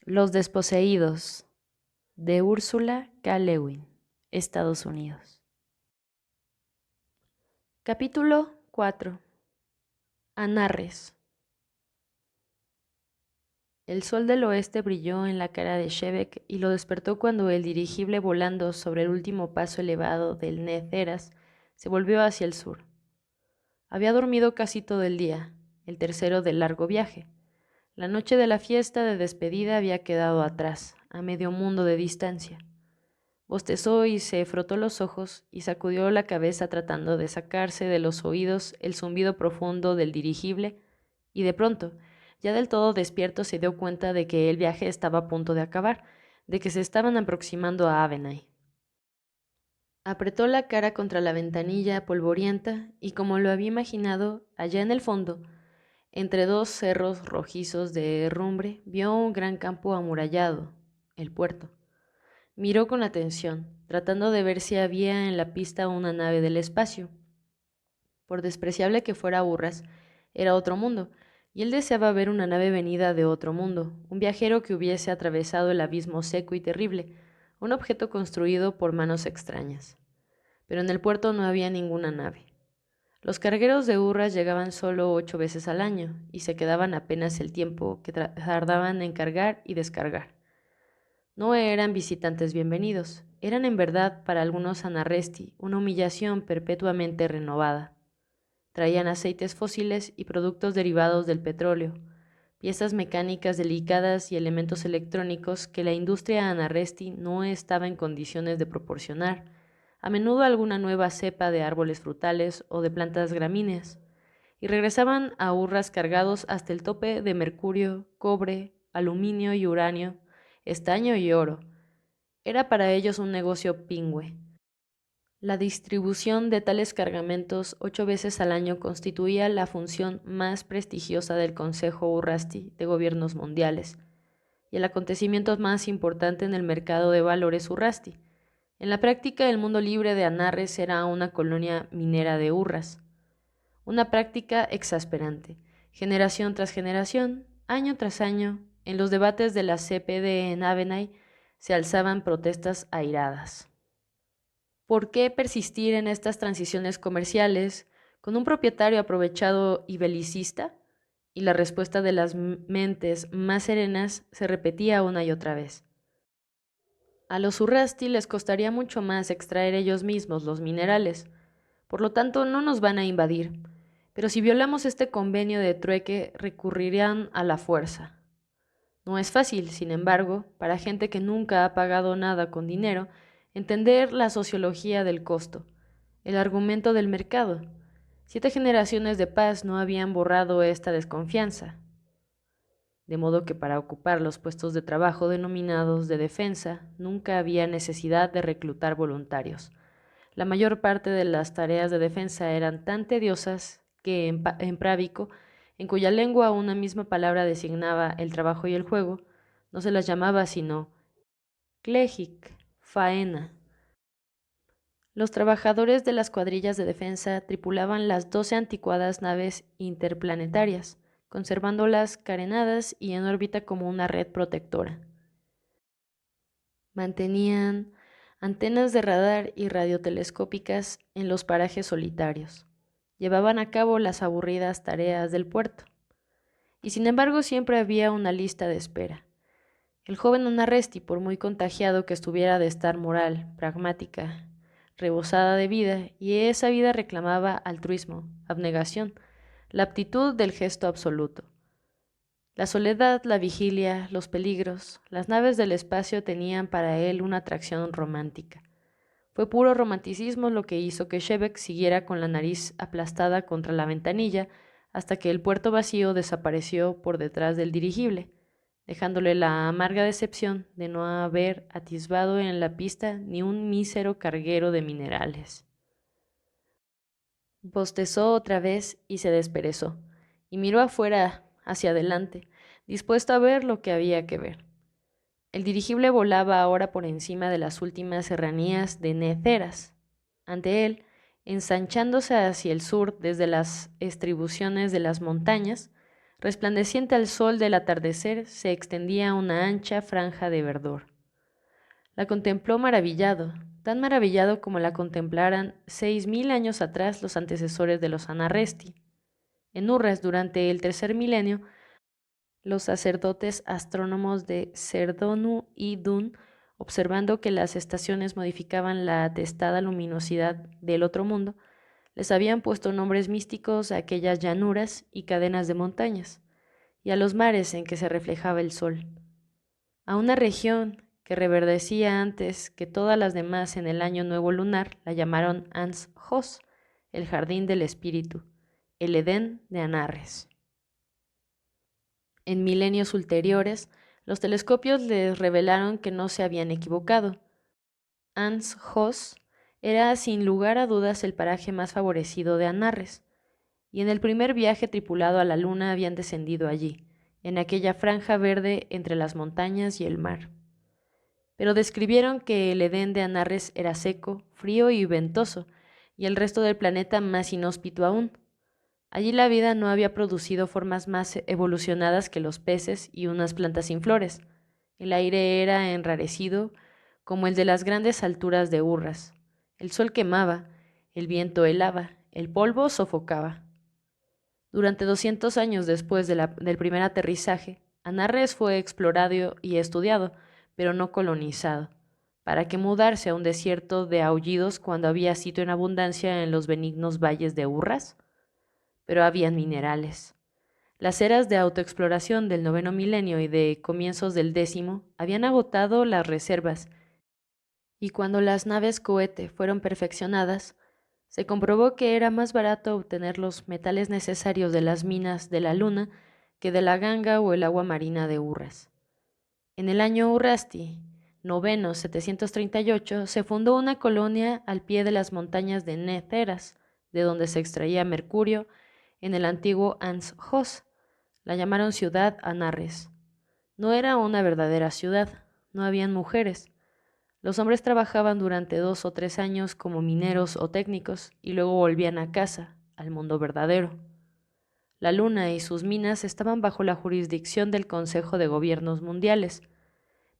Los desposeídos, de Úrsula K. Le Guin, Estados Unidos. Capítulo 4. Anarres. El sol del oeste brilló en la cara de Shevek y lo despertó cuando el dirigible, volando sobre el último paso elevado del Nez Eras, se volvió hacia el sur. Había dormido casi todo el día, el tercero del largo viaje. La noche de la fiesta de despedida había quedado atrás, a medio mundo de distancia. Bostezó y se frotó los ojos y sacudió la cabeza tratando de sacarse de los oídos el zumbido profundo del dirigible, y de pronto, ya del todo despierto, se dio cuenta de que el viaje estaba a punto de acabar, de que se estaban aproximando a Avenay. Apretó la cara contra la ventanilla polvorienta y, como lo había imaginado, allá en el fondo, entre dos cerros rojizos de herrumbre, vio un gran campo amurallado, el puerto. Miró con atención, tratando de ver si había en la pista una nave del espacio. Por despreciable que fuera Urras, era otro mundo, y él deseaba ver una nave venida de otro mundo, un viajero que hubiese atravesado el abismo seco y terrible, un objeto construido por manos extrañas. Pero en el puerto no había ninguna nave. Los cargueros de Urras llegaban solo 8 veces al año, y se quedaban apenas el tiempo que tardaban en cargar y descargar. No eran visitantes bienvenidos, eran en verdad para algunos Anarresti una humillación perpetuamente renovada. Traían aceites fósiles y productos derivados del petróleo, piezas mecánicas delicadas y elementos electrónicos que la industria Anarresti no estaba en condiciones de proporcionar, a menudo alguna nueva cepa de árboles frutales o de plantas gramíneas, y regresaban a Urras cargados hasta el tope de mercurio, cobre, aluminio y uranio, estaño y oro. Era para ellos un negocio pingüe. La distribución de tales cargamentos 8 veces al año constituía la función más prestigiosa del Consejo Urrasti de Gobiernos Mundiales y el acontecimiento más importante en el mercado de valores Urrasti. En la práctica, el mundo libre de Anarres era una colonia minera de Urras, una práctica exasperante. Generación tras generación, año tras año, en los debates de la CPD en Avenay se alzaban protestas airadas. ¿Por qué persistir en estas transiciones comerciales con un propietario aprovechado y belicista? Y la respuesta de las mentes más serenas se repetía una y otra vez. A los Urrasti les costaría mucho más extraer ellos mismos los minerales, por lo tanto no nos van a invadir, pero si violamos este convenio de trueque recurrirán a la fuerza. No es fácil, sin embargo, para gente que nunca ha pagado nada con dinero, entender la sociología del costo, el argumento del mercado. 7 generaciones de paz no habían borrado esta desconfianza. De modo que para ocupar los puestos de trabajo denominados de defensa, nunca había necesidad de reclutar voluntarios. La mayor parte de las tareas de defensa eran tan tediosas que en právico, en cuya lengua una misma palabra designaba el trabajo y el juego, no se las llamaba sino Klejik, faena. Los trabajadores de las cuadrillas de defensa tripulaban las 12 anticuadas naves interplanetarias, conservándolas carenadas y en órbita como una red protectora. Mantenían antenas de radar y radiotelescópicas en los parajes solitarios. Llevaban a cabo las aburridas tareas del puerto. Y sin embargo siempre había una lista de espera. El joven Anarresti, por muy contagiado que estuviera de estar moral, pragmática, rebosada de vida, y esa vida reclamaba altruismo, abnegación, la aptitud del gesto absoluto. La soledad, la vigilia, los peligros, las naves del espacio tenían para él una atracción romántica. Fue puro romanticismo lo que hizo que Shevek siguiera con la nariz aplastada contra la ventanilla hasta que el puerto vacío desapareció por detrás del dirigible, dejándole la amarga decepción de no haber atisbado en la pista ni un mísero carguero de minerales. Bostezó otra vez y se desperezó, y miró afuera, hacia adelante, dispuesto a ver lo que había que ver. El dirigible volaba ahora por encima de las últimas serranías de Neceras. Ante él, ensanchándose hacia el sur desde las estribuciones de las montañas, Resplandeciente al sol del atardecer, se extendía una ancha franja de verdor. La contempló maravillado, tan maravillado como la contemplaran 6000 años atrás los antecesores de los Anarresti. En Urras, durante el tercer milenio, los sacerdotes astrónomos de Cerdonu y Dun, observando que las estaciones modificaban la atestada luminosidad del otro mundo, les habían puesto nombres místicos a aquellas llanuras y cadenas de montañas, y a los mares en que se reflejaba el sol. A una región que reverdecía antes que todas las demás en el año nuevo lunar la llamaron Ans Hos, el jardín del espíritu, el Edén de Anarres. En milenios ulteriores, los telescopios les revelaron que no se habían equivocado. Ans Hos era sin lugar a dudas el paraje más favorecido de Anarres, y en el primer viaje tripulado a la luna habían descendido allí, en aquella franja verde entre las montañas y el mar. Pero describieron que el Edén de Anarres era seco, frío y ventoso, y el resto del planeta más inhóspito aún. Allí la vida no había producido formas más evolucionadas que los peces y unas plantas sin flores. El aire era enrarecido como el de las grandes alturas de Urras. El sol quemaba, el viento helaba, el polvo sofocaba. Durante 200 años después del primer aterrizaje, Anarres fue explorado y estudiado, pero no colonizado. ¿Para qué mudarse a un desierto de aullidos cuando había sitio en abundancia en los benignos valles de Urras? Pero habían minerales. Las eras de autoexploración del noveno milenio y de comienzos del 10º habían agotado las reservas, y cuando las naves cohete fueron perfeccionadas, se comprobó que era más barato obtener los metales necesarios de las minas de la Luna que de la ganga o el agua marina de Urras. En el año Urrasti, noveno 738, se fundó una colonia al pie de las montañas de Néteras, de donde se extraía mercurio, en el antiguo Ans-Hos. La llamaron ciudad Anarres. No era una verdadera ciudad, no habían mujeres. Los hombres trabajaban durante 2 o 3 años como mineros o técnicos y luego volvían a casa, al mundo verdadero. La Luna y sus minas estaban bajo la jurisdicción del Consejo de Gobiernos Mundiales,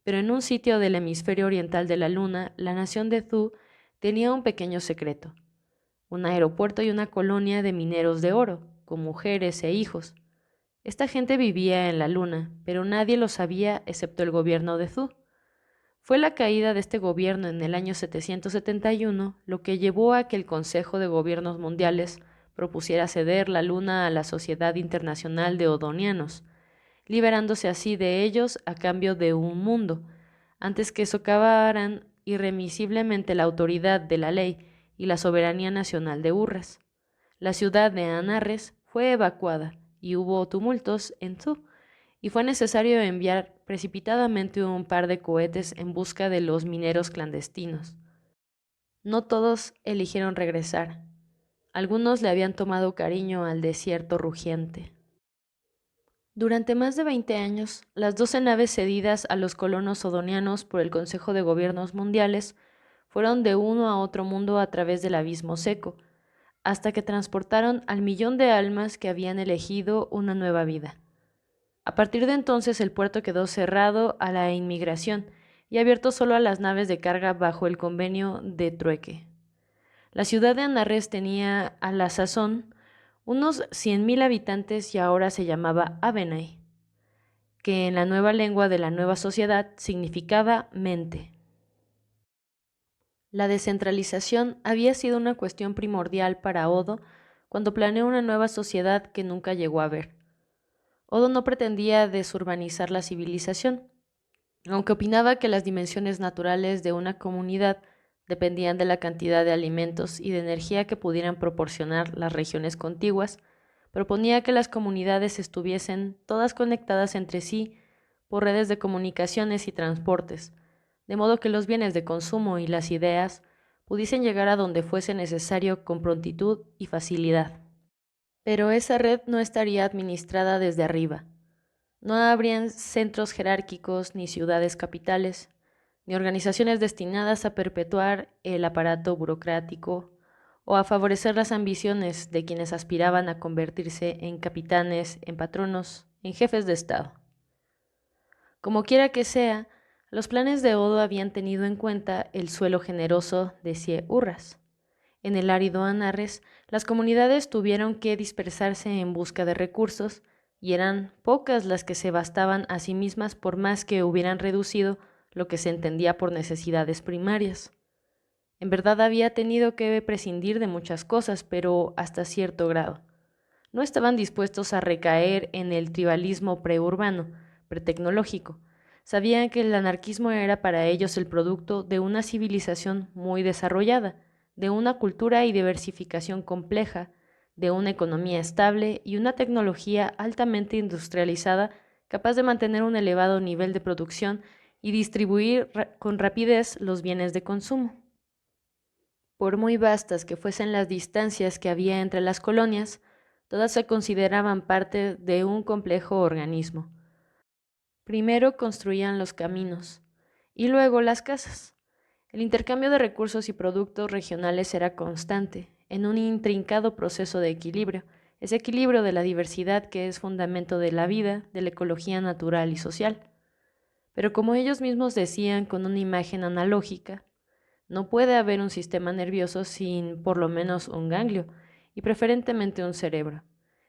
pero en un sitio del hemisferio oriental de la Luna, la nación de Thu tenía un pequeño secreto, un aeropuerto y una colonia de mineros de oro, con mujeres e hijos. Esta gente vivía en la Luna, pero nadie lo sabía excepto el gobierno de Thu. Fue la caída de este gobierno en el año 771 lo que llevó a que el Consejo de Gobiernos Mundiales propusiera ceder la Luna a la Sociedad Internacional de Odonianos, liberándose así de ellos a cambio de un mundo, antes que socavaran irremisiblemente la autoridad de la ley y la soberanía nacional de Urras. La ciudad de Anarres fue evacuada y hubo tumultos en Thu, y fue necesario enviar precipitadamente un par de cohetes en busca de los mineros clandestinos. No todos eligieron regresar. Algunos le habían tomado cariño al desierto rugiente. Durante más de 20 años, las 12 naves cedidas a los colonos odonianos por el Consejo de Gobiernos Mundiales fueron de uno a otro mundo a través del abismo seco, hasta que transportaron al millón de almas que habían elegido una nueva vida. A partir de entonces el puerto quedó cerrado a la inmigración y abierto solo a las naves de carga bajo el convenio de trueque. La ciudad de Anarres tenía a la sazón unos 100.000 habitantes y ahora se llamaba Abenay, que en la nueva lengua de la nueva sociedad significaba mente. La descentralización había sido una cuestión primordial para Odo cuando planeó una nueva sociedad que nunca llegó a ver. Odo no pretendía desurbanizar la civilización, aunque opinaba que las dimensiones naturales de una comunidad dependían de la cantidad de alimentos y de energía que pudieran proporcionar las regiones contiguas. Proponía que las comunidades estuviesen todas conectadas entre sí por redes de comunicaciones y transportes, de modo que los bienes de consumo y las ideas pudiesen llegar a donde fuese necesario con prontitud y facilidad. Pero esa red no estaría administrada desde arriba. No habrían centros jerárquicos ni ciudades capitales, ni organizaciones destinadas a perpetuar el aparato burocrático o a favorecer las ambiciones de quienes aspiraban a convertirse en capitanes, en patronos, en jefes de Estado. Como quiera que sea, los planes de Odo habían tenido en cuenta el suelo generoso de Cie-Urras. En el árido Anarres, las comunidades tuvieron que dispersarse en busca de recursos y eran pocas las que se bastaban a sí mismas por más que hubieran reducido lo que se entendía por necesidades primarias. En verdad había tenido que prescindir de muchas cosas, pero hasta cierto grado. No estaban dispuestos a recaer en el tribalismo preurbano, pretecnológico. Sabían que el anarquismo era para ellos el producto de una civilización muy desarrollada, de una cultura y diversificación compleja, de una economía estable y una tecnología altamente industrializada capaz de mantener un elevado nivel de producción y distribuir con rapidez los bienes de consumo. Por muy vastas que fuesen las distancias que había entre las colonias, todas se consideraban parte de un complejo organismo. Primero construían los caminos y luego las casas. El intercambio de recursos y productos regionales era constante, en un intrincado proceso de equilibrio, ese equilibrio de la diversidad que es fundamento de la vida, de la ecología natural y social. Pero como ellos mismos decían con una imagen analógica, no puede haber un sistema nervioso sin por lo menos un ganglio, y preferentemente un cerebro.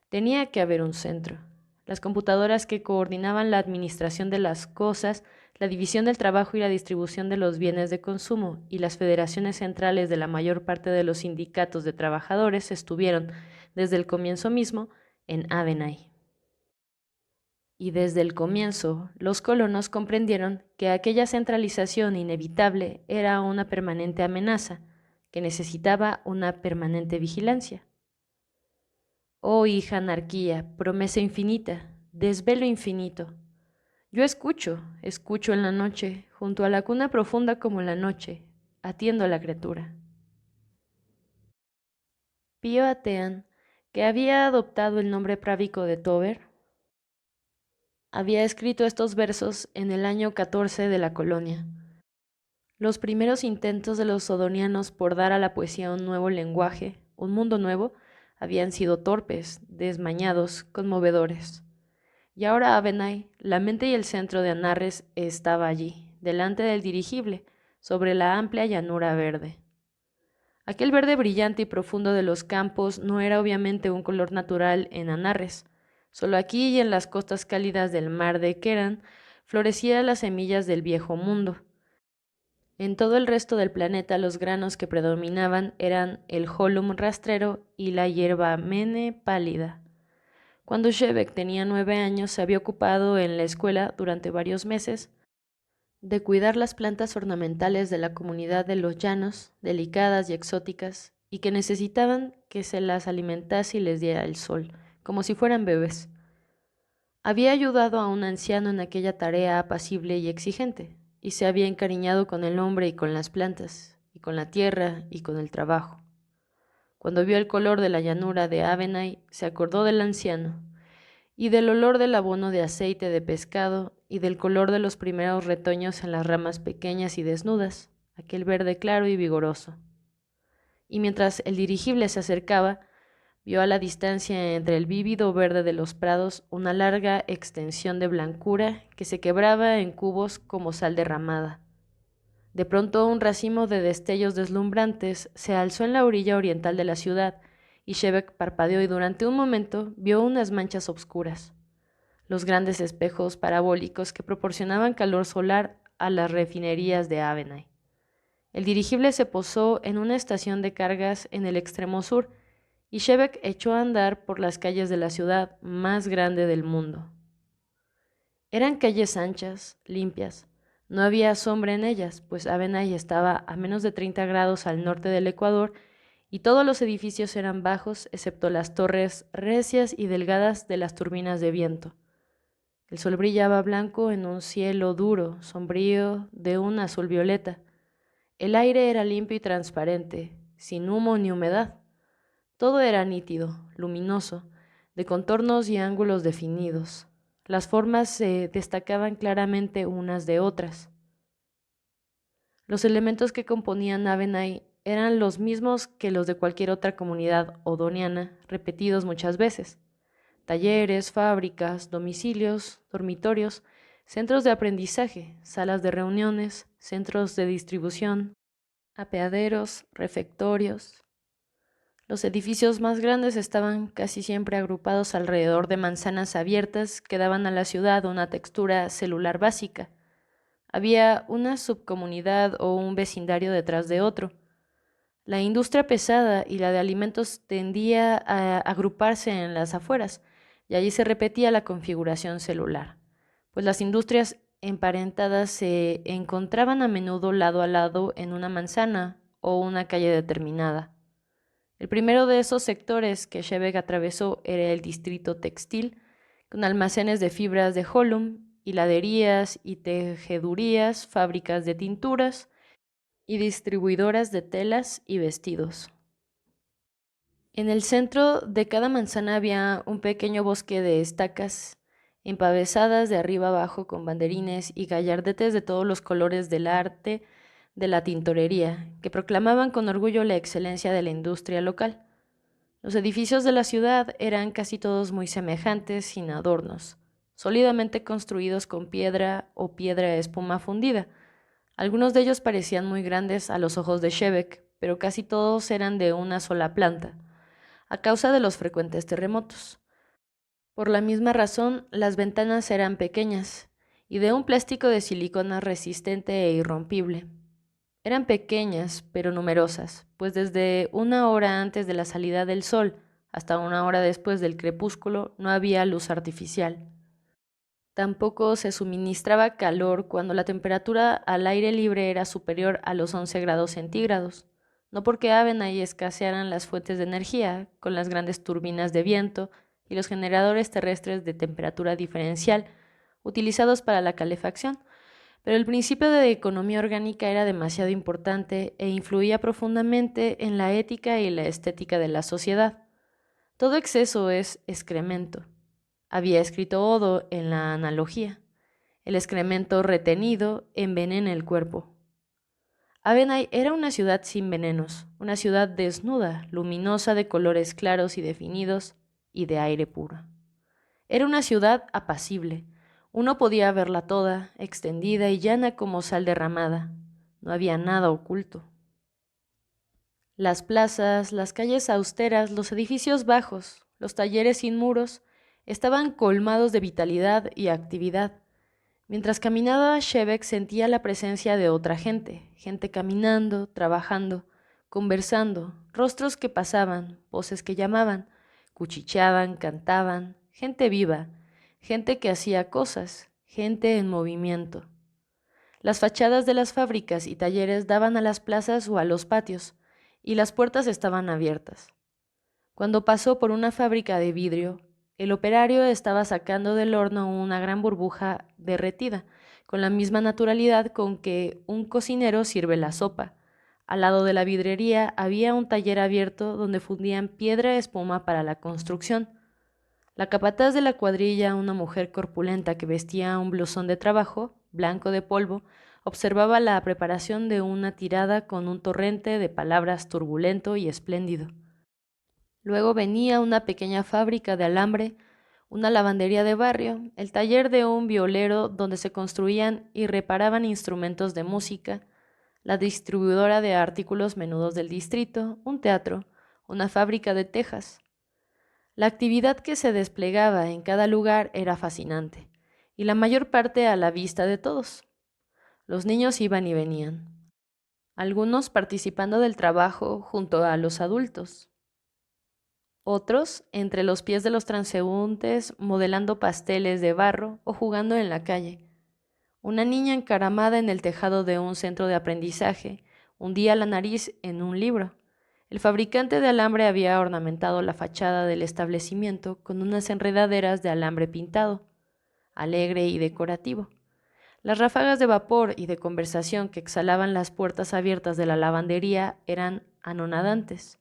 Tenía que haber un centro. Las computadoras que coordinaban la administración de las cosas, la división del trabajo y la distribución de los bienes de consumo, y las federaciones centrales de la mayor parte de los sindicatos de trabajadores estuvieron, desde el comienzo mismo, en Avenay. Y desde el comienzo, los colonos comprendieron que aquella centralización inevitable era una permanente amenaza, que necesitaba una permanente vigilancia. Oh hija anarquía, promesa infinita, desvelo infinito. Yo escucho en la noche, junto a la cuna profunda como la noche, atiendo a la criatura. Pío Atean, que había adoptado el nombre právico de Tober, había escrito estos versos en el año 14 de la colonia. Los primeros intentos de los sodonianos por dar a la poesía un nuevo lenguaje, un mundo nuevo, habían sido torpes, desmañados, conmovedores. Y ahora Avenay, la mente y el centro de Anarres, estaba allí, delante del dirigible, sobre la amplia llanura verde. Aquel verde brillante y profundo de los campos no era obviamente un color natural en Anarres. Solo aquí y en las costas cálidas del mar de Keran florecían las semillas del viejo mundo. En todo el resto del planeta los granos que predominaban eran el holum rastrero y la hierba mene pálida. Cuando Shebek tenía 9 años se había ocupado en la escuela durante varios meses de cuidar las plantas ornamentales de la comunidad de los llanos, delicadas y exóticas, y que necesitaban que se las alimentase y les diera el sol, como si fueran bebés. Había ayudado a un anciano en aquella tarea apacible y exigente, y se había encariñado con el hombre y con las plantas, y con la tierra y con el trabajo. Cuando vio el color de la llanura de Avenay, se acordó del anciano, y del olor del abono de aceite de pescado, y del color de los primeros retoños en las ramas pequeñas y desnudas, aquel verde claro y vigoroso. Y mientras el dirigible se acercaba, vio a la distancia entre el vívido verde de los prados una larga extensión de blancura que se quebraba en cubos como sal derramada. De pronto un racimo de destellos deslumbrantes se alzó en la orilla oriental de la ciudad, y Shebek parpadeó y durante un momento vio unas manchas obscuras, los grandes espejos parabólicos que proporcionaban calor solar a las refinerías de Avenay. El dirigible se posó en una estación de cargas en el extremo sur, y Shebek echó a andar por las calles de la ciudad más grande del mundo. Eran calles anchas, limpias. No había sombra en ellas, pues Avenay estaba a menos de 30 grados al norte del Ecuador y todos los edificios eran bajos, excepto las torres recias y delgadas de las turbinas de viento. El sol brillaba blanco en un cielo duro, sombrío, de un azul violeta. El aire era limpio y transparente, sin humo ni humedad. Todo era nítido, luminoso, de contornos y ángulos definidos. Las formas se destacaban claramente unas de otras. Los elementos que componían Avenay eran los mismos que los de cualquier otra comunidad odoniana, repetidos muchas veces. Talleres, fábricas, domicilios, dormitorios, centros de aprendizaje, salas de reuniones, centros de distribución, apeaderos, refectorios. Los edificios más grandes estaban casi siempre agrupados alrededor de manzanas abiertas que daban a la ciudad una textura celular básica. Había una subcomunidad o un vecindario detrás de otro. La industria pesada y la de alimentos tendía a agruparse en las afueras, y allí se repetía la configuración celular, pues las industrias emparentadas se encontraban a menudo lado a lado en una manzana o una calle determinada. El primero de esos sectores que Shebeck atravesó era el distrito textil, con almacenes de fibras de Holum, hiladerías y tejedurías, fábricas de tinturas y distribuidoras de telas y vestidos. En el centro de cada manzana había un pequeño bosque de estacas empavesadas de arriba abajo con banderines y gallardetes de todos los colores del arte de la tintorería, que proclamaban con orgullo la excelencia de la industria local. Los edificios de la ciudad eran casi todos muy semejantes, sin adornos, sólidamente construidos con piedra o piedra de espuma fundida. Algunos de ellos parecían muy grandes a los ojos de Shebeck, pero casi todos eran de una sola planta, a causa de los frecuentes terremotos. Por la misma razón, las ventanas eran pequeñas y de un plástico de silicona resistente e irrompible. Eran pequeñas, pero numerosas, pues desde una hora antes de la salida del sol hasta una hora después del crepúsculo no había luz artificial. Tampoco se suministraba calor cuando la temperatura al aire libre era superior a los 11 grados centígrados, no porque Avenay escasearan las fuentes de energía, con las grandes turbinas de viento y los generadores terrestres de temperatura diferencial utilizados para la calefacción, pero el principio de economía orgánica era demasiado importante e influía profundamente en la ética y la estética de la sociedad. Todo exceso es excremento. Había escrito Odo en la analogía. El excremento retenido envenena el cuerpo. Avenay era una ciudad sin venenos, una ciudad desnuda, luminosa, de colores claros y definidos y de aire puro. Era una ciudad apacible. Uno podía verla toda, extendida y llana como sal derramada. No había nada oculto. Las plazas, las calles austeras, los edificios bajos, los talleres sin muros, estaban colmados de vitalidad y actividad. Mientras caminaba, Shebeck sentía la presencia de otra gente, gente caminando, trabajando, conversando, rostros que pasaban, voces que llamaban, cuchicheaban, cantaban, gente viva, gente que hacía cosas, gente en movimiento. Las fachadas de las fábricas y talleres daban a las plazas o a los patios, y las puertas estaban abiertas. Cuando pasó por una fábrica de vidrio, el operario estaba sacando del horno una gran burbuja derretida, con la misma naturalidad con que un cocinero sirve la sopa. Al lado de la vidrería había un taller abierto donde fundían piedra y espuma para la construcción. La capataz de la cuadrilla, una mujer corpulenta que vestía un blusón de trabajo, blanco de polvo, observaba la preparación de una tirada con un torrente de palabras turbulento y espléndido. Luego venía una pequeña fábrica de alambre, una lavandería de barrio, el taller de un violero donde se construían y reparaban instrumentos de música, la distribuidora de artículos menudos del distrito, un teatro, una fábrica de tejas. La actividad que se desplegaba en cada lugar era fascinante, y la mayor parte a la vista de todos. Los niños iban y venían, algunos participando del trabajo junto a los adultos, otros entre los pies de los transeúntes modelando pasteles de barro o jugando en la calle. Una niña encaramada en el tejado de un centro de aprendizaje hundía la nariz en un libro. El fabricante de alambre había ornamentado la fachada del establecimiento con unas enredaderas de alambre pintado, alegre y decorativo. Las ráfagas de vapor y de conversación que exhalaban las puertas abiertas de la lavandería eran anonadantes.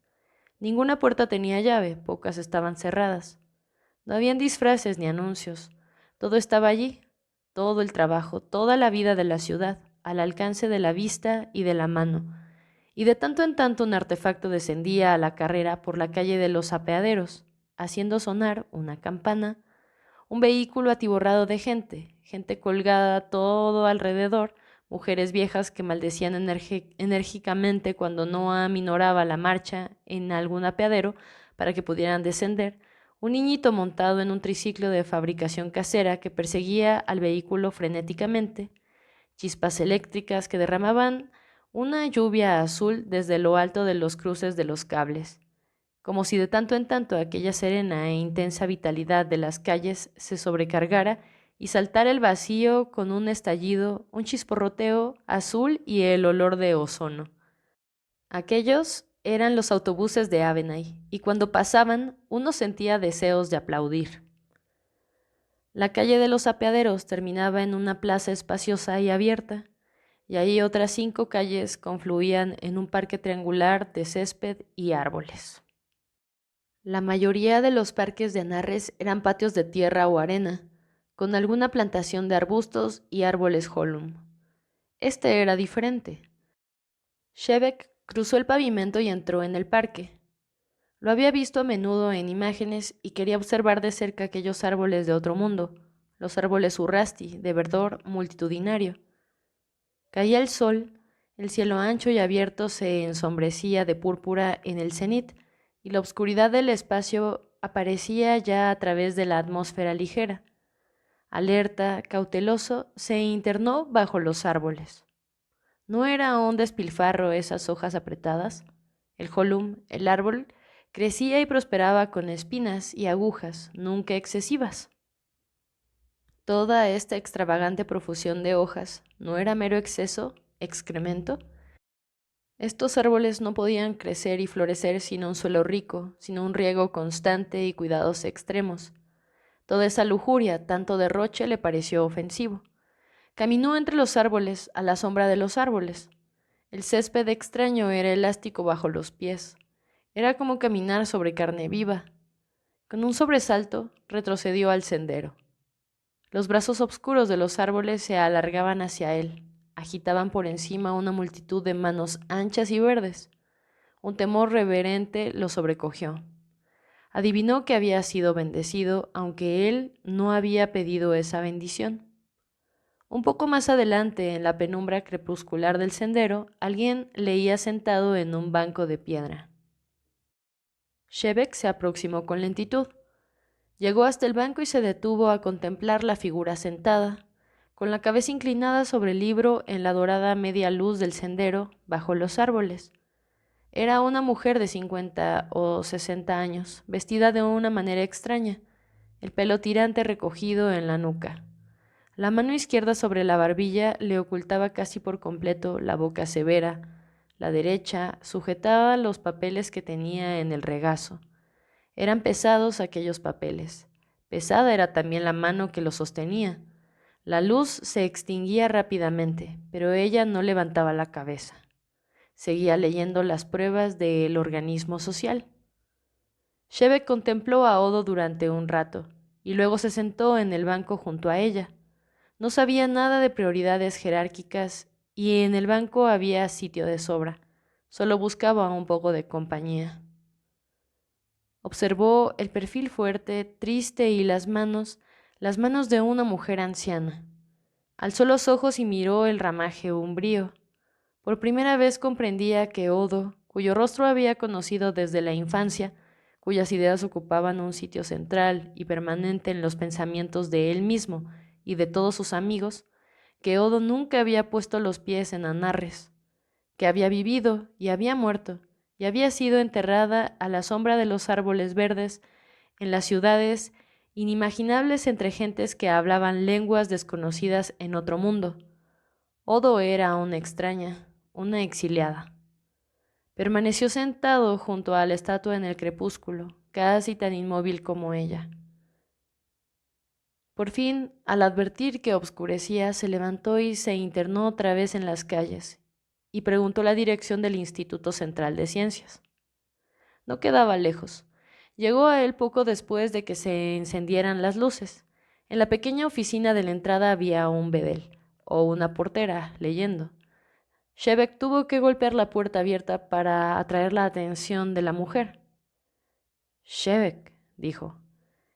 Ninguna puerta tenía llave, pocas estaban cerradas. No habían disfraces ni anuncios. Todo estaba allí, todo el trabajo, toda la vida de la ciudad, al alcance de la vista y de la mano, y de tanto en tanto un artefacto descendía a la carrera por la calle de los apeaderos, haciendo sonar una campana, un vehículo atiborrado de gente, gente colgada todo alrededor, mujeres viejas que maldecían enérgicamente cuando no aminoraba la marcha en algún apeadero para que pudieran descender, un niñito montado en un triciclo de fabricación casera que perseguía al vehículo frenéticamente, chispas eléctricas que derramaban una lluvia azul desde lo alto de los cruces de los cables, como si de tanto en tanto aquella serena e intensa vitalidad de las calles se sobrecargara y saltara el vacío con un estallido, un chisporroteo azul y el olor de ozono. Aquellos eran los autobuses de Avenay, y cuando pasaban uno sentía deseos de aplaudir. La calle de los apeaderos terminaba en una plaza espaciosa y abierta, y ahí otras 5 calles confluían en un parque triangular de césped y árboles. La mayoría de los parques de Anarres eran patios de tierra o arena, con alguna plantación de arbustos y árboles holum. Este era diferente. Shevek cruzó el pavimento y entró en el parque. Lo había visto a menudo en imágenes y quería observar de cerca aquellos árboles de otro mundo, los árboles urrasti, de verdor multitudinario. Caía el sol, el cielo ancho y abierto se ensombrecía de púrpura en el cenit, y la oscuridad del espacio aparecía ya a través de la atmósfera ligera. Alerta, cauteloso, se internó bajo los árboles. ¿No era un despilfarro esas hojas apretadas? El holum, el árbol, crecía y prosperaba con espinas y agujas, nunca excesivas. Toda esta extravagante profusión de hojas, ¿no era mero exceso, excremento? Estos árboles no podían crecer y florecer sin un suelo rico, sin un riego constante y cuidados extremos. Toda esa lujuria, tanto derroche, le pareció ofensivo. Caminó entre los árboles, a la sombra de los árboles. El césped extraño era elástico bajo los pies. Era como caminar sobre carne viva. Con un sobresalto, retrocedió al sendero. Los brazos oscuros de los árboles se alargaban hacia él, agitaban por encima una multitud de manos anchas y verdes. Un temor reverente lo sobrecogió. Adivinó que había sido bendecido, aunque él no había pedido esa bendición. Un poco más adelante, en la penumbra crepuscular del sendero, alguien leía sentado en un banco de piedra. Shevek se aproximó con lentitud. Llegó hasta el banco y se detuvo a contemplar la figura sentada, con la cabeza inclinada sobre el libro en la dorada media luz del sendero, bajo los árboles. Era una mujer de 50 o 60 años, vestida de una manera extraña, el pelo tirante recogido en la nuca. La mano izquierda sobre la barbilla le ocultaba casi por completo la boca severa. La derecha sujetaba los papeles que tenía en el regazo. Eran pesados aquellos papeles. Pesada era también la mano que los sostenía. La luz se extinguía rápidamente, pero ella no levantaba la cabeza. Seguía leyendo las pruebas del organismo social. Shevek contempló a Odo durante un rato, y luego se sentó en el banco junto a ella. No sabía nada de prioridades jerárquicas y en el banco había sitio de sobra. Solo buscaba un poco de compañía. Observó el perfil fuerte, triste y las manos de una mujer anciana. Alzó los ojos y miró el ramaje umbrío. Por primera vez comprendía que Odo, cuyo rostro había conocido desde la infancia, cuyas ideas ocupaban un sitio central y permanente en los pensamientos de él mismo y de todos sus amigos, que Odo nunca había puesto los pies en Anarres, que había vivido y había muerto, y había sido enterrada a la sombra de los árboles verdes en las ciudades inimaginables entre gentes que hablaban lenguas desconocidas en otro mundo. Odo era una extraña, una exiliada. Permaneció sentado junto a la estatua en el crepúsculo, casi tan inmóvil como ella. Por fin, al advertir que obscurecía, se levantó y se internó otra vez en las calles, y preguntó la dirección del Instituto Central de Ciencias. No quedaba lejos. Llegó a él poco después de que se encendieran las luces. En la pequeña oficina de la entrada había un bedel, o una portera, leyendo. Shebek tuvo que golpear la puerta abierta para atraer la atención de la mujer. Shebek, dijo.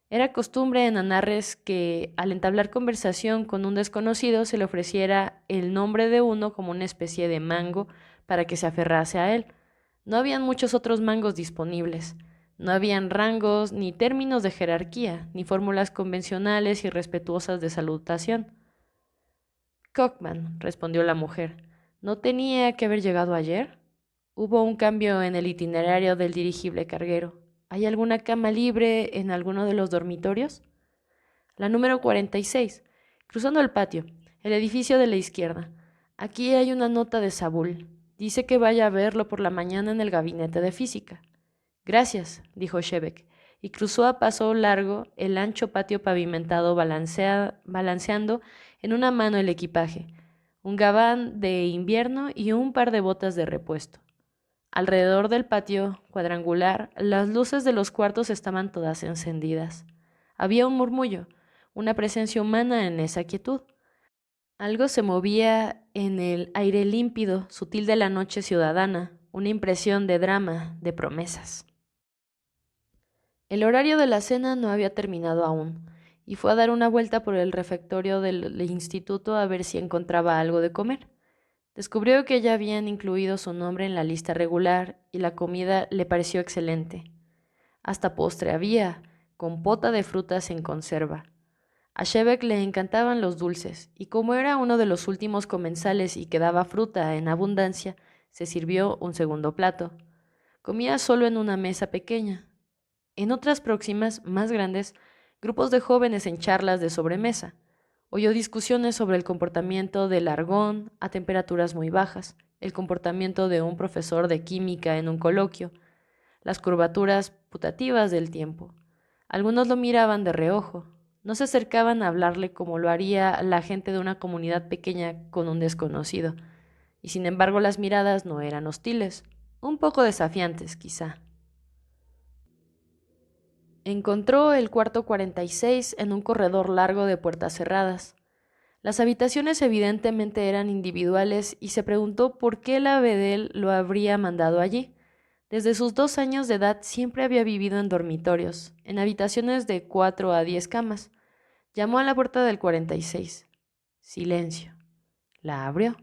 Era costumbre en Anarres que, al entablar conversación con un desconocido, se le ofreciera el nombre de uno como una especie de mango para que se aferrase a él. No habían muchos otros mangos disponibles. No habían rangos, ni términos de jerarquía, ni fórmulas convencionales y respetuosas de salutación. Cockman, respondió la mujer, ¿no tenía que haber llegado ayer? Hubo un cambio en el itinerario del dirigible carguero. ¿Hay alguna cama libre en alguno de los dormitorios? La número 46, cruzando el patio, el edificio de la izquierda. Aquí hay una nota de Saúl. Dice que vaya a verlo por la mañana en el gabinete de física. Gracias, dijo Shebek, y cruzó a paso largo el ancho patio pavimentado balanceando en una mano el equipaje, un gabán de invierno y un par de botas de repuesto. Alrededor del patio cuadrangular, las luces de los cuartos estaban todas encendidas. Había un murmullo, una presencia humana en esa quietud. Algo se movía en el aire límpido, sutil de la noche ciudadana, una impresión de drama, de promesas. El horario de la cena no había terminado aún, y fue a dar una vuelta por el refectorio del instituto a ver si encontraba algo de comer. Descubrió que ya habían incluido su nombre en la lista regular y la comida le pareció excelente. Hasta postre había, compota de frutas en conserva. A Shebek le encantaban los dulces, y como era uno de los últimos comensales y quedaba fruta en abundancia, se sirvió un segundo plato. Comía solo en una mesa pequeña. En otras próximas, más grandes, grupos de jóvenes en charlas de sobremesa. Oyó discusiones sobre el comportamiento del argón a temperaturas muy bajas, el comportamiento de un profesor de química en un coloquio, las curvaturas putativas del tiempo. Algunos lo miraban de reojo, no se acercaban a hablarle como lo haría la gente de una comunidad pequeña con un desconocido, y sin embargo las miradas no eran hostiles, un poco desafiantes quizá. Encontró el cuarto 46 en un corredor largo de puertas cerradas. Las habitaciones evidentemente eran individuales y se preguntó por qué la Bedel lo habría mandado allí. Desde sus 2 años de edad siempre había vivido en dormitorios, en habitaciones de 4 a 10 camas. Llamó a la puerta del 46. Silencio. La abrió.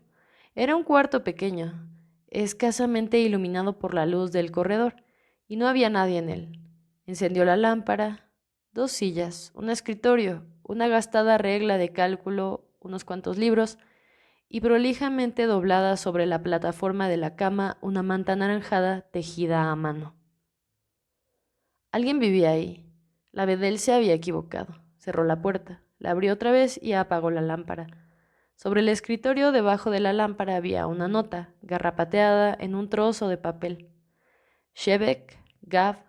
Era un cuarto pequeño, escasamente iluminado por la luz del corredor, y no había nadie en él. Encendió la lámpara, 2 sillas, un escritorio, una gastada regla de cálculo, unos cuantos libros, y prolijamente doblada sobre la plataforma de la cama una manta anaranjada tejida a mano. Alguien vivía ahí. La Bedel se había equivocado. Cerró la puerta, la abrió otra vez y apagó la lámpara. Sobre el escritorio, debajo de la lámpara, había una nota, garrapateada en un trozo de papel. Shebek, Gav,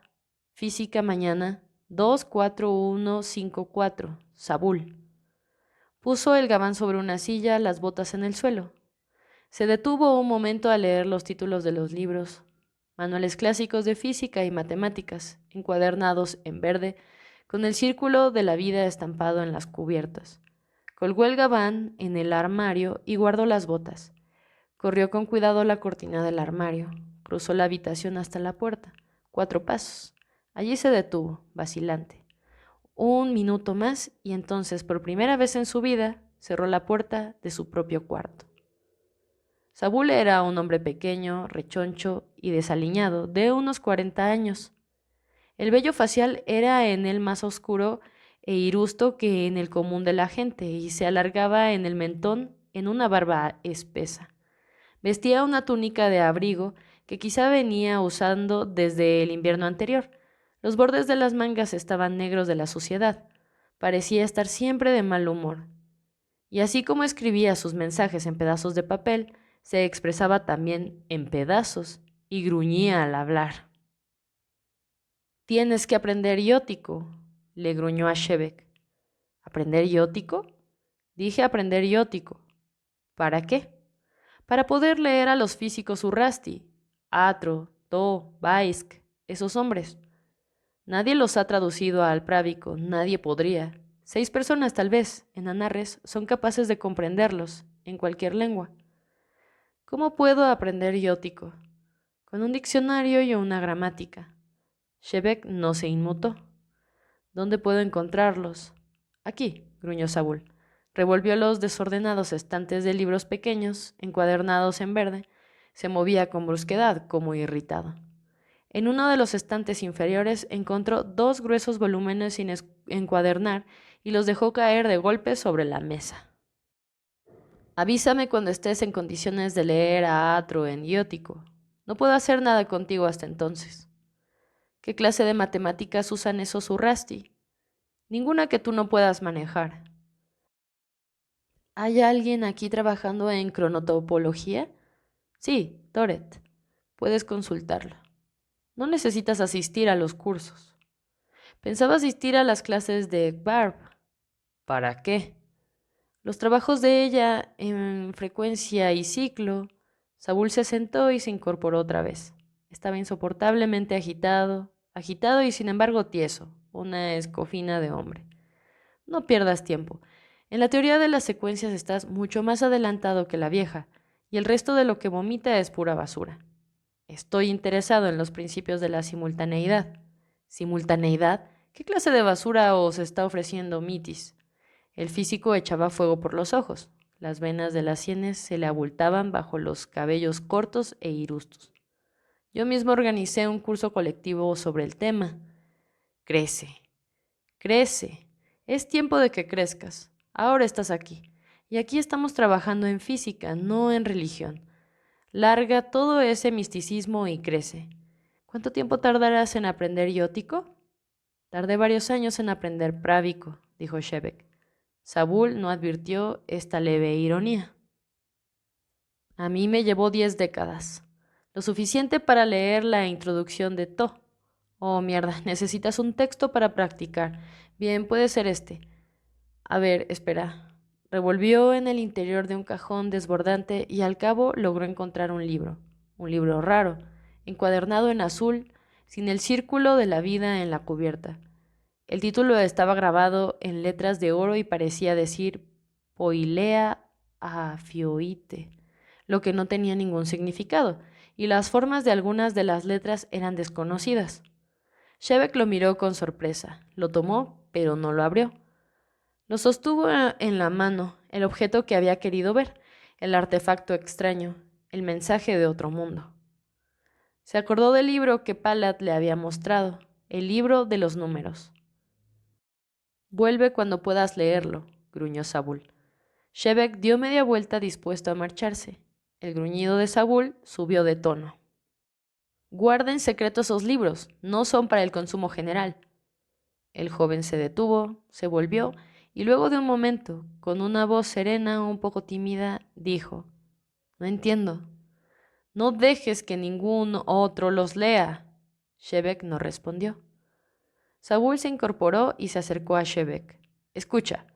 Física mañana, 24154, Saúl. Puso el gabán sobre una silla, las botas en el suelo. Se detuvo un momento a leer los títulos de los libros, manuales clásicos de física y matemáticas, encuadernados en verde, con el círculo de la vida estampado en las cubiertas. Colgó el gabán en el armario y guardó las botas. Corrió con cuidado la cortina del armario. Cruzó la habitación hasta la puerta. 4 pasos. Allí se detuvo, vacilante. 1 minuto más y entonces, por primera vez en su vida, cerró la puerta de su propio cuarto. Saúl era un hombre pequeño, rechoncho y desaliñado, de unos 40 años. El vello facial era en él más oscuro e irusto que en el común de la gente y se alargaba en el mentón en una barba espesa. Vestía una túnica de abrigo que quizá venía usando desde el invierno anterior. Los bordes de las mangas estaban negros de la suciedad. Parecía estar siempre de mal humor. Y así como escribía sus mensajes en pedazos de papel, se expresaba también en pedazos y gruñía al hablar. «Tienes que aprender iótico», le gruñó a Shebek. «¿Aprender iótico?» Dije aprender iótico. ¿Para qué? Para poder leer a los físicos Urrasti, Atro, To, Baisk, esos hombres. Nadie los ha traducido al právico, nadie podría. 6 personas tal vez, en Anarres, son capaces de comprenderlos, en cualquier lengua. ¿Cómo puedo aprender iótico? Con un diccionario y una gramática. Shebek no se inmutó. ¿Dónde puedo encontrarlos? Aquí, gruñó Saúl. Revolvió los desordenados estantes de libros pequeños, encuadernados en verde. Se movía con brusquedad, como irritado. En uno de los estantes inferiores encontró 2 gruesos volúmenes sin encuadernar y los dejó caer de golpe sobre la mesa. Avísame cuando estés en condiciones de leer a Atro en iótico. No puedo hacer nada contigo hasta entonces. ¿Qué clase de matemáticas usan esos Urrasti? Ninguna que tú no puedas manejar. ¿Hay alguien aquí trabajando en cronotopología? Sí, Toret. Puedes consultarlo. No necesitas asistir a los cursos. Pensaba asistir a las clases de Barb. ¿Para qué? Los trabajos de ella en frecuencia y ciclo. Saúl se sentó y se incorporó otra vez. Estaba insoportablemente agitado y sin embargo tieso, una escofina de hombre. No pierdas tiempo. En la teoría de las secuencias estás mucho más adelantado que la vieja, y el resto de lo que vomita es pura basura. Estoy interesado en los principios de la simultaneidad. ¿Simultaneidad? ¿Qué clase de basura os está ofreciendo Mitis? El físico echaba fuego por los ojos. Las venas de las sienes se le abultaban bajo los cabellos cortos e irustos. Yo mismo organicé un curso colectivo sobre el tema. Crece, crece. Es tiempo de que crezcas. Ahora estás aquí. Y aquí estamos trabajando en física, no en religión. Larga todo ese misticismo y crece. ¿Cuánto tiempo tardarás en aprender iótico? Tardé varios años en aprender právico, dijo Shebek. Saúl no advirtió esta leve ironía. A mí me llevó 10 décadas, lo suficiente para leer la introducción de To. Oh, mierda, necesitas un texto para practicar. Bien, puede ser este. A ver, espera. Revolvió en el interior de un cajón desbordante y al cabo logró encontrar un libro raro, encuadernado en azul, sin el círculo de la vida en la cubierta. El título estaba grabado en letras de oro y parecía decir Poilea Afioite, lo que no tenía ningún significado, y las formas de algunas de las letras eran desconocidas. Shebek lo miró con sorpresa, lo tomó, pero no lo abrió. Lo sostuvo en la mano, el objeto que había querido ver, el artefacto extraño, el mensaje de otro mundo. Se acordó del libro que Palat le había mostrado, el libro de los números. Vuelve cuando puedas leerlo, gruñó Saúl. Shebek dio media vuelta dispuesto a marcharse. El gruñido de Saúl subió de tono. Guarda en secreto esos libros, no son para el consumo general. El joven se detuvo, se volvió y luego de un momento, con una voz serena un poco tímida, dijo: No entiendo. No dejes que ningún otro los lea. Shebek no respondió. Saúl se incorporó y se acercó a Shebek. Escucha,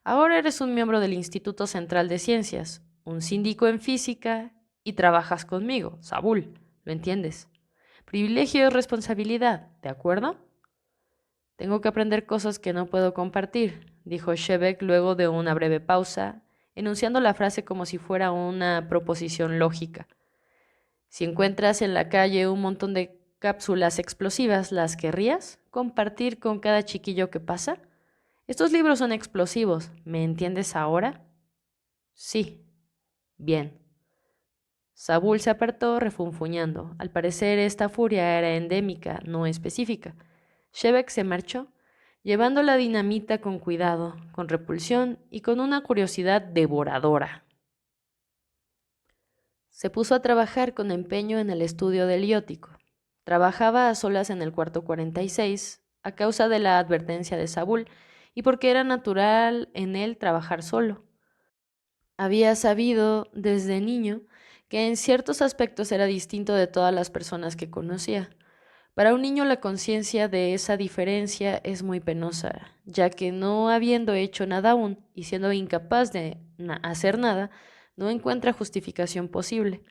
ahora eres un miembro del Instituto Central de Ciencias, un síndico en física y trabajas conmigo, Saúl, ¿lo entiendes? Privilegio y responsabilidad, ¿de acuerdo? Tengo que aprender cosas que no puedo compartir, dijo Shebek luego de una breve pausa, enunciando la frase como si fuera una proposición lógica. Si encuentras en la calle un montón de cápsulas explosivas, ¿las querrías compartir con cada chiquillo que pasa? Estos libros son explosivos, ¿me entiendes ahora? Sí. Bien. Saúl se apartó refunfuñando. Al parecer esta furia era endémica, no específica. Shebek se marchó, llevando la dinamita con cuidado, con repulsión y con una curiosidad devoradora. Se puso a trabajar con empeño en el estudio del iótico. Trabajaba a solas en el cuarto 46, a causa de la advertencia de Saúl, y porque era natural en él trabajar solo. Había sabido, desde niño, que en ciertos aspectos era distinto de todas las personas que conocía. Para un niño la conciencia de esa diferencia es muy penosa, ya que no habiendo hecho nada aún y siendo incapaz de hacer nada, no encuentra justificación posible.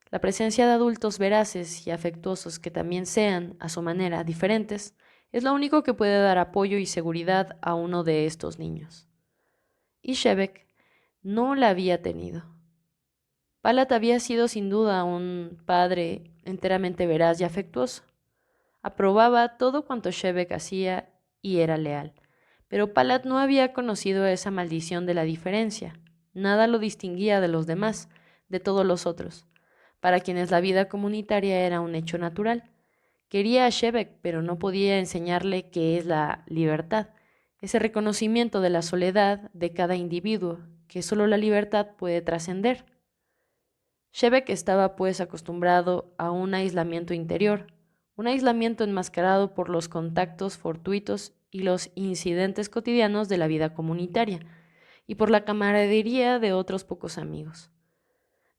La presencia de adultos veraces y afectuosos que también sean, a su manera, diferentes, es lo único que puede dar apoyo y seguridad a uno de estos niños. Y Shebek no la había tenido. Palat había sido sin duda un padre enteramente veraz y afectuoso. Aprobaba todo cuanto Shebek hacía y era leal. Pero Palat no había conocido esa maldición de la diferencia. Nada lo distinguía de los demás, de todos los otros, para quienes la vida comunitaria era un hecho natural. Quería a Shebek, pero no podía enseñarle qué es la libertad, ese reconocimiento de la soledad de cada individuo, que solo la libertad puede trascender. Shebek estaba pues acostumbrado a un aislamiento interior, un aislamiento enmascarado por los contactos fortuitos y los incidentes cotidianos de la vida comunitaria, y por la camaradería de otros pocos amigos.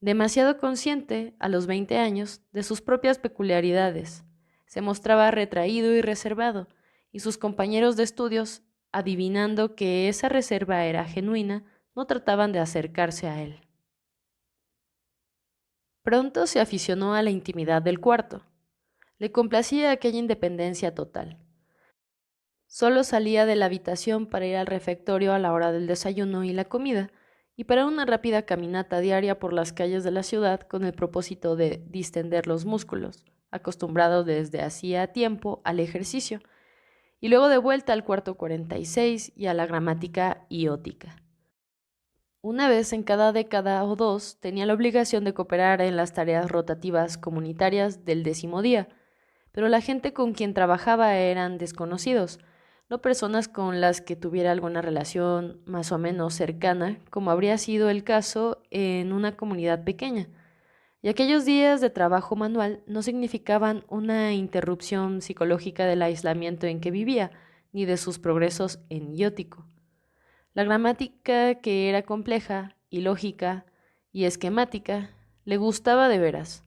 Demasiado consciente, a los 20 años, de sus propias peculiaridades, se mostraba retraído y reservado, y sus compañeros de estudios, adivinando que esa reserva era genuina, no trataban de acercarse a él. Pronto se aficionó a la intimidad del cuarto. Le complacía aquella independencia total. Solo salía de la habitación para ir al refectorio a la hora del desayuno y la comida, y para una rápida caminata diaria por las calles de la ciudad con el propósito de distender los músculos, acostumbrado desde hacía tiempo al ejercicio, y luego de vuelta al cuarto 46 y a la gramática iótica. Una vez en cada década o dos tenía la obligación de cooperar en las tareas rotativas comunitarias del 10.º día, pero la gente con quien trabajaba eran desconocidos, no personas con las que tuviera alguna relación más o menos cercana, como habría sido el caso en una comunidad pequeña. Y aquellos días de trabajo manual no significaban una interrupción psicológica del aislamiento en que vivía, ni de sus progresos en iótico. La gramática, que era compleja, ilógica y esquemática, le gustaba de veras.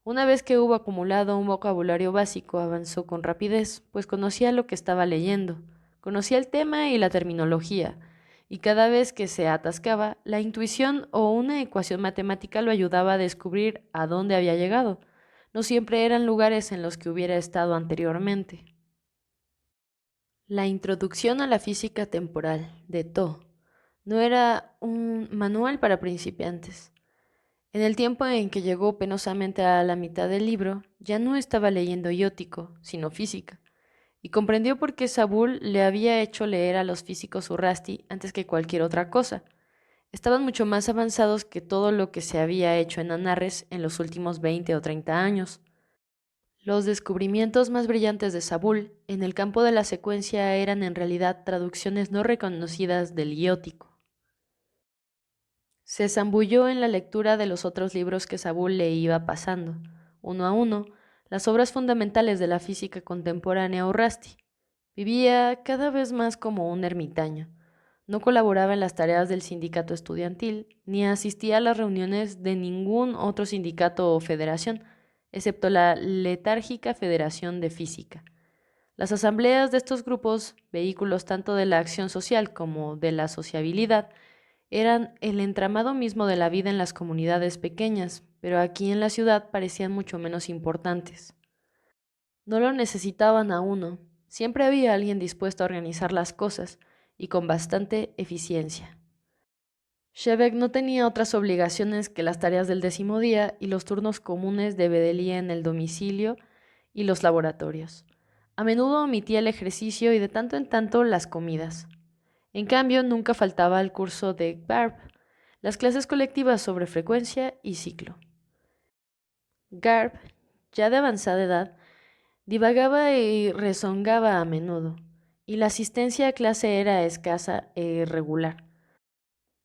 Una vez que hubo acumulado un vocabulario básico, avanzó con rapidez, pues conocía lo que estaba leyendo, conocía el tema y la terminología, y cada vez que se atascaba, la intuición o una ecuación matemática lo ayudaba a descubrir a dónde había llegado. No siempre eran lugares en los que hubiera estado anteriormente. La introducción a la física temporal de To no era un manual para principiantes. En el tiempo en que llegó penosamente a la mitad del libro, ya no estaba leyendo iótico, sino física, y comprendió por qué Sabul le había hecho leer a los físicos Urrasti antes que cualquier otra cosa. Estaban mucho más avanzados que todo lo que se había hecho en Anarres en los últimos 20 o 30 años. Los descubrimientos más brillantes de Sabul en el campo de la secuencia eran en realidad traducciones no reconocidas del iótico. Se zambulló en la lectura de los otros libros que Sabul le iba pasando, uno a uno, las obras fundamentales de la física contemporánea Urrasti. Vivía cada vez más como un ermitaño. No colaboraba en las tareas del sindicato estudiantil, ni asistía a las reuniones de ningún otro sindicato o federación, excepto la letárgica Federación de Física. Las asambleas de estos grupos, vehículos tanto de la acción social como de la sociabilidad, eran el entramado mismo de la vida en las comunidades pequeñas, pero aquí en la ciudad parecían mucho menos importantes. No lo necesitaban a uno, siempre había alguien dispuesto a organizar las cosas, y con bastante eficiencia. Shebek no tenía otras obligaciones que las tareas del 10.º día y los turnos comunes de bedelía en el domicilio y los laboratorios. A menudo omitía el ejercicio y de tanto en tanto las comidas. En cambio, nunca faltaba el curso de GARP, las clases colectivas sobre frecuencia y ciclo. GARP, ya de avanzada edad, divagaba y rezongaba a menudo, y la asistencia a clase era escasa e irregular.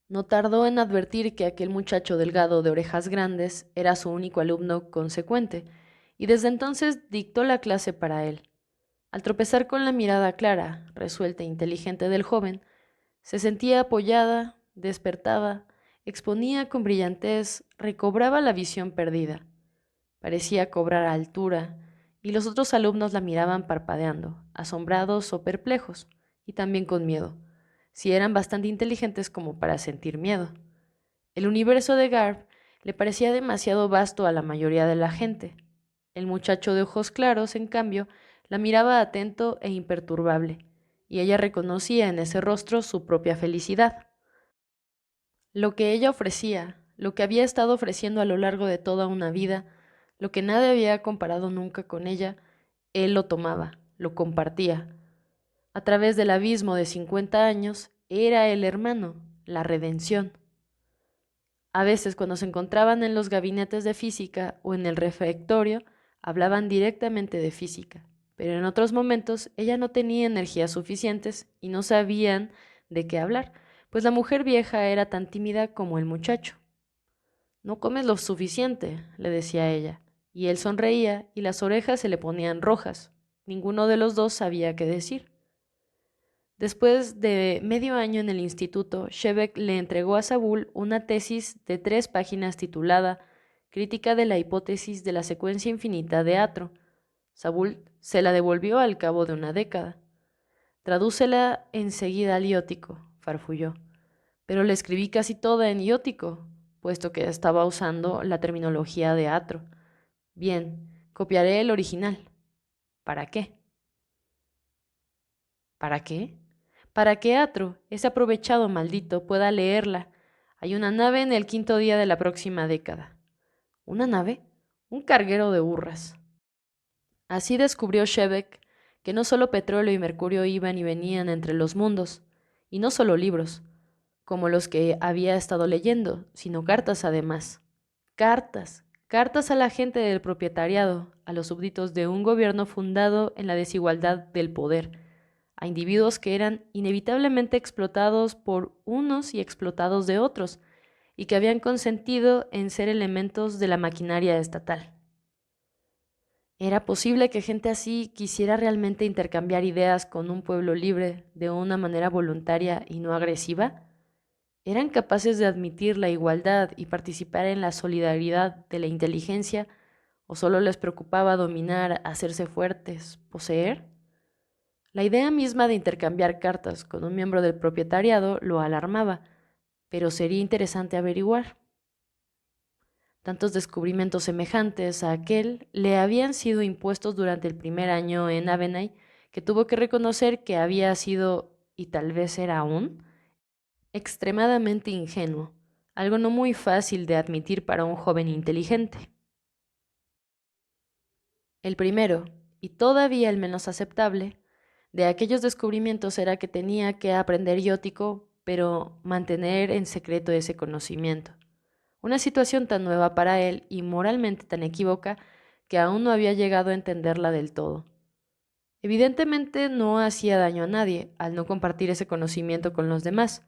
No tardó en advertir que aquel muchacho delgado de orejas grandes era su único alumno consecuente, y desde entonces dictó la clase para él. Al tropezar con la mirada clara, resuelta e inteligente del joven, se sentía apoyada, despertaba, exponía con brillantez, recobraba la visión perdida. Parecía cobrar altura, y los otros alumnos la miraban parpadeando, asombrados o perplejos, y también con miedo, si eran bastante inteligentes como para sentir miedo. El universo de Garb le parecía demasiado vasto a la mayoría de la gente. El muchacho de ojos claros, en cambio, la miraba atento e imperturbable, y ella reconocía en ese rostro su propia felicidad. Lo que ella ofrecía, lo que había estado ofreciendo a lo largo de toda una vida, lo que nadie había comparado nunca con ella, él lo tomaba, lo compartía. A través del abismo de 50 años, era el hermano, la redención. A veces, cuando se encontraban en los gabinetes de física o en el refectorio, hablaban directamente de física, pero en otros momentos ella no tenía energías suficientes y no sabían de qué hablar, pues la mujer vieja era tan tímida como el muchacho. No comes lo suficiente, le decía ella, y él sonreía y las orejas se le ponían rojas. Ninguno de los dos sabía qué decir. Después de medio año en el instituto, Shebeck le entregó a Sabul una tesis de 3 páginas titulada Crítica de la hipótesis de la secuencia infinita de Atro. Sabul se la devolvió al cabo de una década. Tradúcela enseguida al iótico, farfulló. Pero la escribí casi toda en iótico, puesto que estaba usando la terminología de Atro. Bien, copiaré el original. ¿Para qué? ¿Para qué? Para que Atro, ese aprovechado maldito, pueda leerla. Hay una nave en el 5.º día de la próxima década. ¿Una nave? Un carguero de burras. Así descubrió Shebeck que no solo petróleo y mercurio iban y venían entre los mundos, y no solo libros, como los que había estado leyendo, sino cartas además. Cartas, cartas a la gente del propietariado, a los súbditos de un gobierno fundado en la desigualdad del poder, a individuos que eran inevitablemente explotados por unos y explotados de otros, y que habían consentido en ser elementos de la maquinaria estatal. ¿Era posible que gente así quisiera realmente intercambiar ideas con un pueblo libre de una manera voluntaria y no agresiva? ¿Eran capaces de admitir la igualdad y participar en la solidaridad de la inteligencia, o solo les preocupaba dominar, hacerse fuertes, poseer? La idea misma de intercambiar cartas con un miembro del propietariado lo alarmaba, pero sería interesante averiguar. Tantos descubrimientos semejantes a aquel le habían sido impuestos durante el primer año en Avenay que tuvo que reconocer que había sido, y tal vez era aún, extremadamente ingenuo, algo no muy fácil de admitir para un joven inteligente. El primero, y todavía el menos aceptable, de aquellos descubrimientos era que tenía que aprender iótico, pero mantener en secreto ese conocimiento. Una situación tan nueva para él y moralmente tan equívoca que aún no había llegado a entenderla del todo. Evidentemente no hacía daño a nadie al no compartir ese conocimiento con los demás,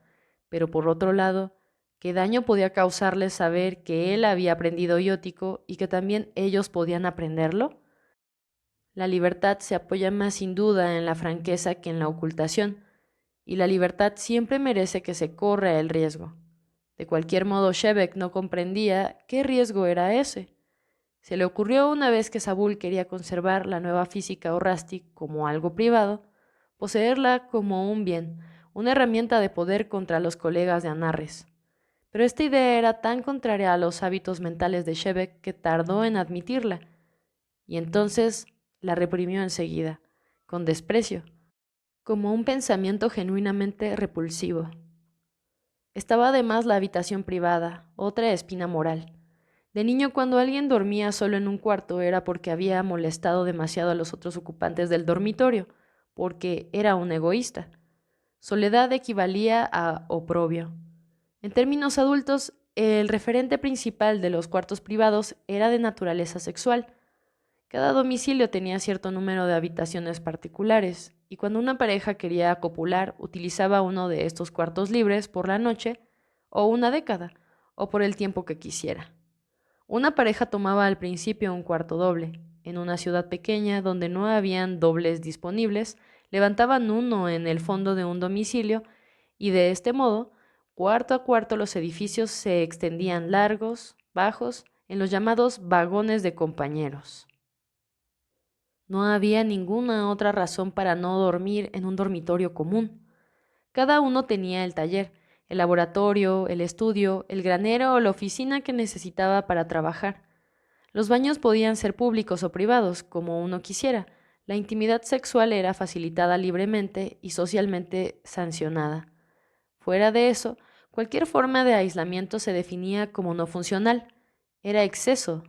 pero por otro lado, ¿qué daño podía causarles saber que él había aprendido iótico y que también ellos podían aprenderlo? La libertad se apoya más sin duda en la franqueza que en la ocultación, y la libertad siempre merece que se corra el riesgo. De cualquier modo, Shebeck no comprendía qué riesgo era ese. Se le ocurrió una vez que Sabul quería conservar la nueva física o Rusty como algo privado, poseerla como un bien, una herramienta de poder contra los colegas de Anarres. Pero esta idea era tan contraria a los hábitos mentales de Shebeck que tardó en admitirla, y entonces la reprimió enseguida, con desprecio, como un pensamiento genuinamente repulsivo. Estaba además la habitación privada, otra espina moral. De niño, cuando alguien dormía solo en un cuarto era porque había molestado demasiado a los otros ocupantes del dormitorio, porque era un egoísta. Soledad equivalía a oprobio. En términos adultos, el referente principal de los cuartos privados era de naturaleza sexual. Cada domicilio tenía cierto número de habitaciones particulares, y cuando una pareja quería copular, utilizaba uno de estos cuartos libres por la noche, o una década, o por el tiempo que quisiera. Una pareja tomaba al principio un cuarto doble. En una ciudad pequeña donde no habían dobles disponibles, levantaban uno en el fondo de un domicilio y de este modo, cuarto a cuarto los edificios se extendían largos, bajos, en los llamados vagones de compañeros. No había ninguna otra razón para no dormir en un dormitorio común. Cada uno tenía el taller, el laboratorio, el estudio, el granero o la oficina que necesitaba para trabajar. Los baños podían ser públicos o privados, como uno quisiera. La intimidad sexual era facilitada libremente y socialmente sancionada. Fuera de eso, Cualquier forma de aislamiento se definía como no funcional. Era exceso,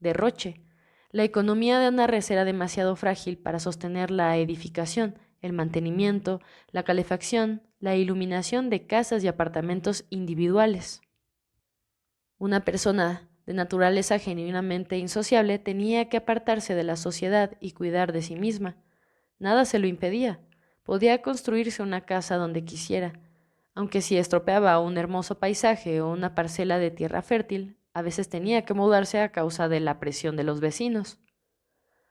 derroche. La economía de Anarres era demasiado frágil para sostener la edificación, el mantenimiento, la calefacción, la iluminación de casas y apartamentos individuales. Una persona de naturaleza genuinamente insociable tenía que apartarse de la sociedad y cuidar de sí misma. Nada se lo impedía. Podía construirse una casa donde quisiera, aunque si estropeaba un hermoso paisaje o una parcela de tierra fértil, a veces tenía que mudarse a causa de la presión de los vecinos.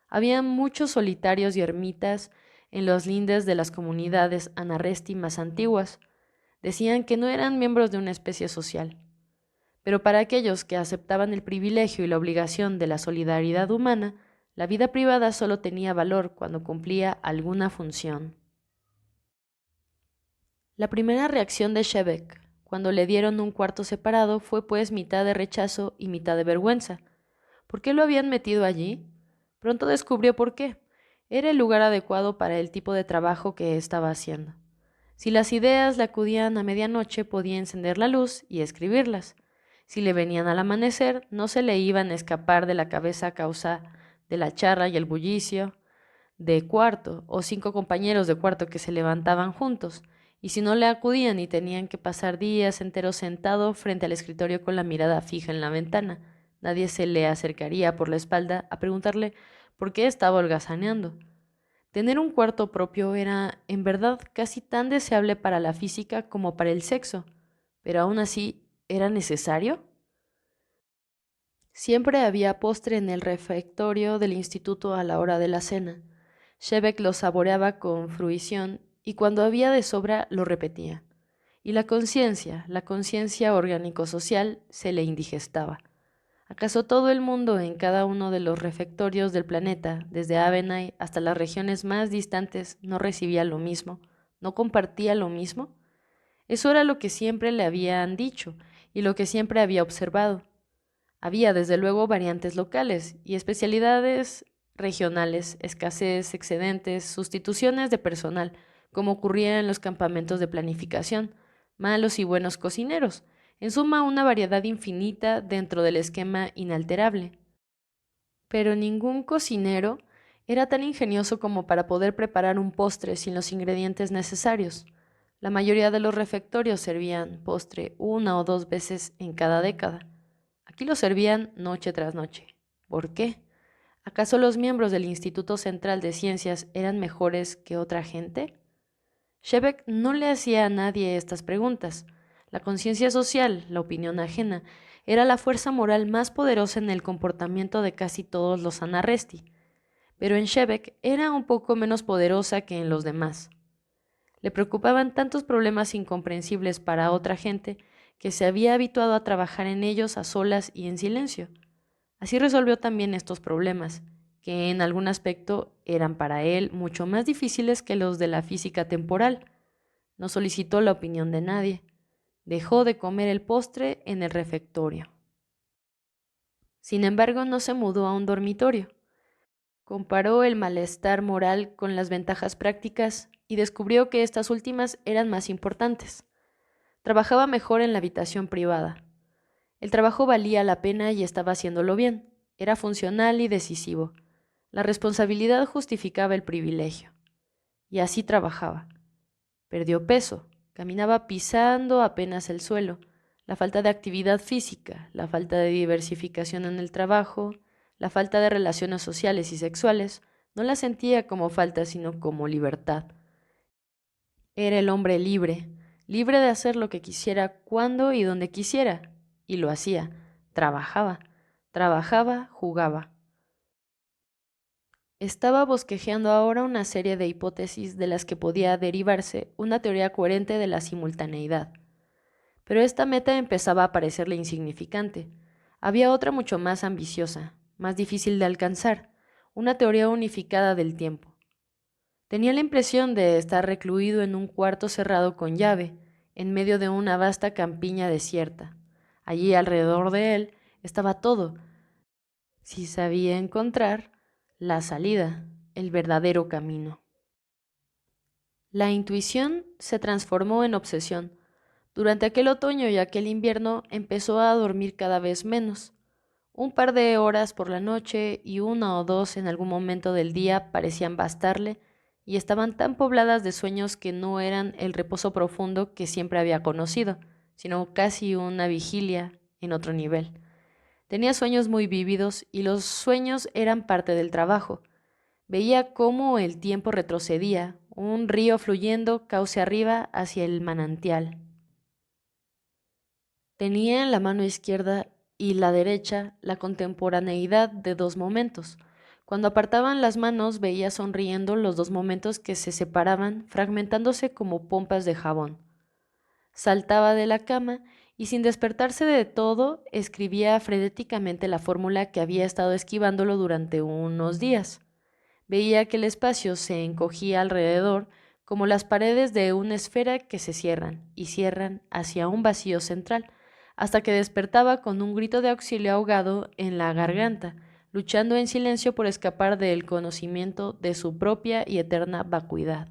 Había muchos solitarios y ermitas en los lindes de las comunidades anarresti más antiguas. Decían que no eran miembros de una especie social. Pero para aquellos que aceptaban el privilegio y la obligación de la solidaridad humana, la vida privada solo tenía valor cuando cumplía alguna función. La primera reacción de Shebeck, cuando le dieron un cuarto separado, fue pues mitad de rechazo y mitad de vergüenza. ¿Por qué lo habían metido allí? Pronto descubrió por qué. Era el lugar adecuado para el tipo de trabajo que estaba haciendo. Si las ideas le acudían a medianoche, podía encender la luz y escribirlas. Si le venían al amanecer, no se le iban a escapar de la cabeza a causa de la charla y el bullicio de cuarto o 5 compañeros de cuarto que se levantaban juntos, y si no le acudían y tenían que pasar días enteros sentado frente al escritorio con la mirada fija en la ventana, nadie se le acercaría por la espalda a preguntarle por qué estaba holgazaneando. Tener un cuarto propio era, en verdad, casi tan deseable para la física como para el sexo, pero aún así, ¿era necesario? Siempre había postre en el refectorio del instituto a la hora de la cena. Shebeck lo saboreaba con fruición y cuando había de sobra lo repetía. Y la conciencia orgánico-social, se le indigestaba. ¿Acaso todo el mundo en cada uno de los refectorios del planeta, desde Avenay hasta las regiones más distantes, no recibía lo mismo, no compartía lo mismo? Eso era lo que siempre le habían dicho y lo que siempre había observado. Había, desde luego, variantes locales y especialidades regionales, escasez, excedentes, sustituciones de personal, como ocurría en los campamentos de planificación, malos y buenos cocineros, en suma una variedad infinita dentro del esquema inalterable. Pero ningún cocinero era tan ingenioso como para poder preparar un postre sin los ingredientes necesarios. La mayoría de los refectorios servían postre 1 o 2 veces en cada década. Aquí lo servían noche tras noche. ¿Por qué? ¿Acaso los miembros del Instituto Central de Ciencias eran mejores que otra gente? Shebeck no le hacía a nadie estas preguntas. La conciencia social, la opinión ajena, era la fuerza moral más poderosa en el comportamiento de casi todos los Anarresti, pero en Shebeck era un poco menos poderosa que en los demás. Le preocupaban tantos problemas incomprensibles para otra gente que se había habituado a trabajar en ellos a solas y en silencio. Así resolvió también estos problemas, que en algún aspecto eran para él mucho más difíciles que los de la física temporal. No solicitó la opinión de nadie. Dejó de comer el postre en el refectorio. Sin embargo, no se mudó a un dormitorio. Comparó el malestar moral con las ventajas prácticas y descubrió que estas últimas eran más importantes. Trabajaba mejor en la habitación privada. El trabajo valía la pena y estaba haciéndolo bien. Era funcional y decisivo. La responsabilidad justificaba el privilegio. Y así trabajaba. Perdió peso, caminaba pisando apenas el suelo. La falta de actividad física, la falta de diversificación en el trabajo, la falta de relaciones sociales y sexuales, no la sentía como falta, sino como libertad. Era el hombre libre, libre de hacer lo que quisiera cuando y donde quisiera, y lo hacía. Trabajaba, jugaba. Estaba bosquejeando ahora una serie de hipótesis de las que podía derivarse una teoría coherente de la simultaneidad. Pero esta meta empezaba a parecerle insignificante. Había otra mucho más ambiciosa, más difícil de alcanzar, una teoría unificada del tiempo. Tenía la impresión de estar recluido en un cuarto cerrado con llave, en medio de una vasta campiña desierta. Allí alrededor de él estaba todo, si sabía encontrar la salida, el verdadero camino. La intuición se transformó en obsesión. Durante aquel otoño y aquel invierno empezó a dormir cada vez menos. Un par de horas por la noche y una o dos en algún momento del día parecían bastarle, y estaban tan pobladas de sueños que no eran el reposo profundo que siempre había conocido, sino casi una vigilia en otro nivel. Tenía sueños muy vívidos y los sueños eran parte del trabajo. Veía cómo el tiempo retrocedía, un río fluyendo cauce arriba hacia el manantial. Tenía en la mano izquierda y la derecha la contemporaneidad de dos momentos. Cuando apartaban las manos veía sonriendo los dos momentos que se separaban, fragmentándose como pompas de jabón. Saltaba de la cama y sin despertarse de todo escribía frenéticamente la fórmula que había estado esquivándolo durante unos días. Veía que el espacio se encogía alrededor como las paredes de una esfera que se cierran y cierran hacia un vacío central, hasta que despertaba con un grito de auxilio ahogado en la garganta, luchando en silencio por escapar del conocimiento de su propia y eterna vacuidad.